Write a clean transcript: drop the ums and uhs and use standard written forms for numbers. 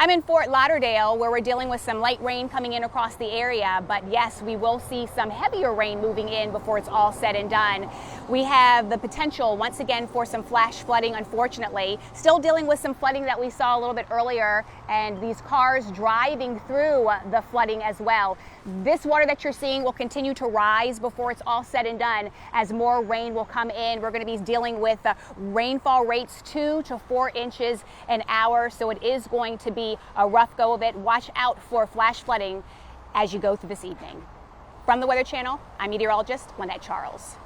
I'm in Fort Lauderdale, where we're dealing with some light rain coming in across the area, but yes, we will see some heavier rain moving in before it's all said and done. We have the potential once again for some flash flooding, unfortunately. Still dealing with some flooding that we saw a little bit earlier, and these cars driving through the flooding as well. This water that you're seeing will continue to rise before it's all said and done as more rain will come in. We're going to be dealing with rainfall rates 2 to 4 inches an hour, so it is going to be a rough go of it. Watch out for flash flooding as you go through this evening. From the Weather Channel, I'm meteorologist Lynette Charles.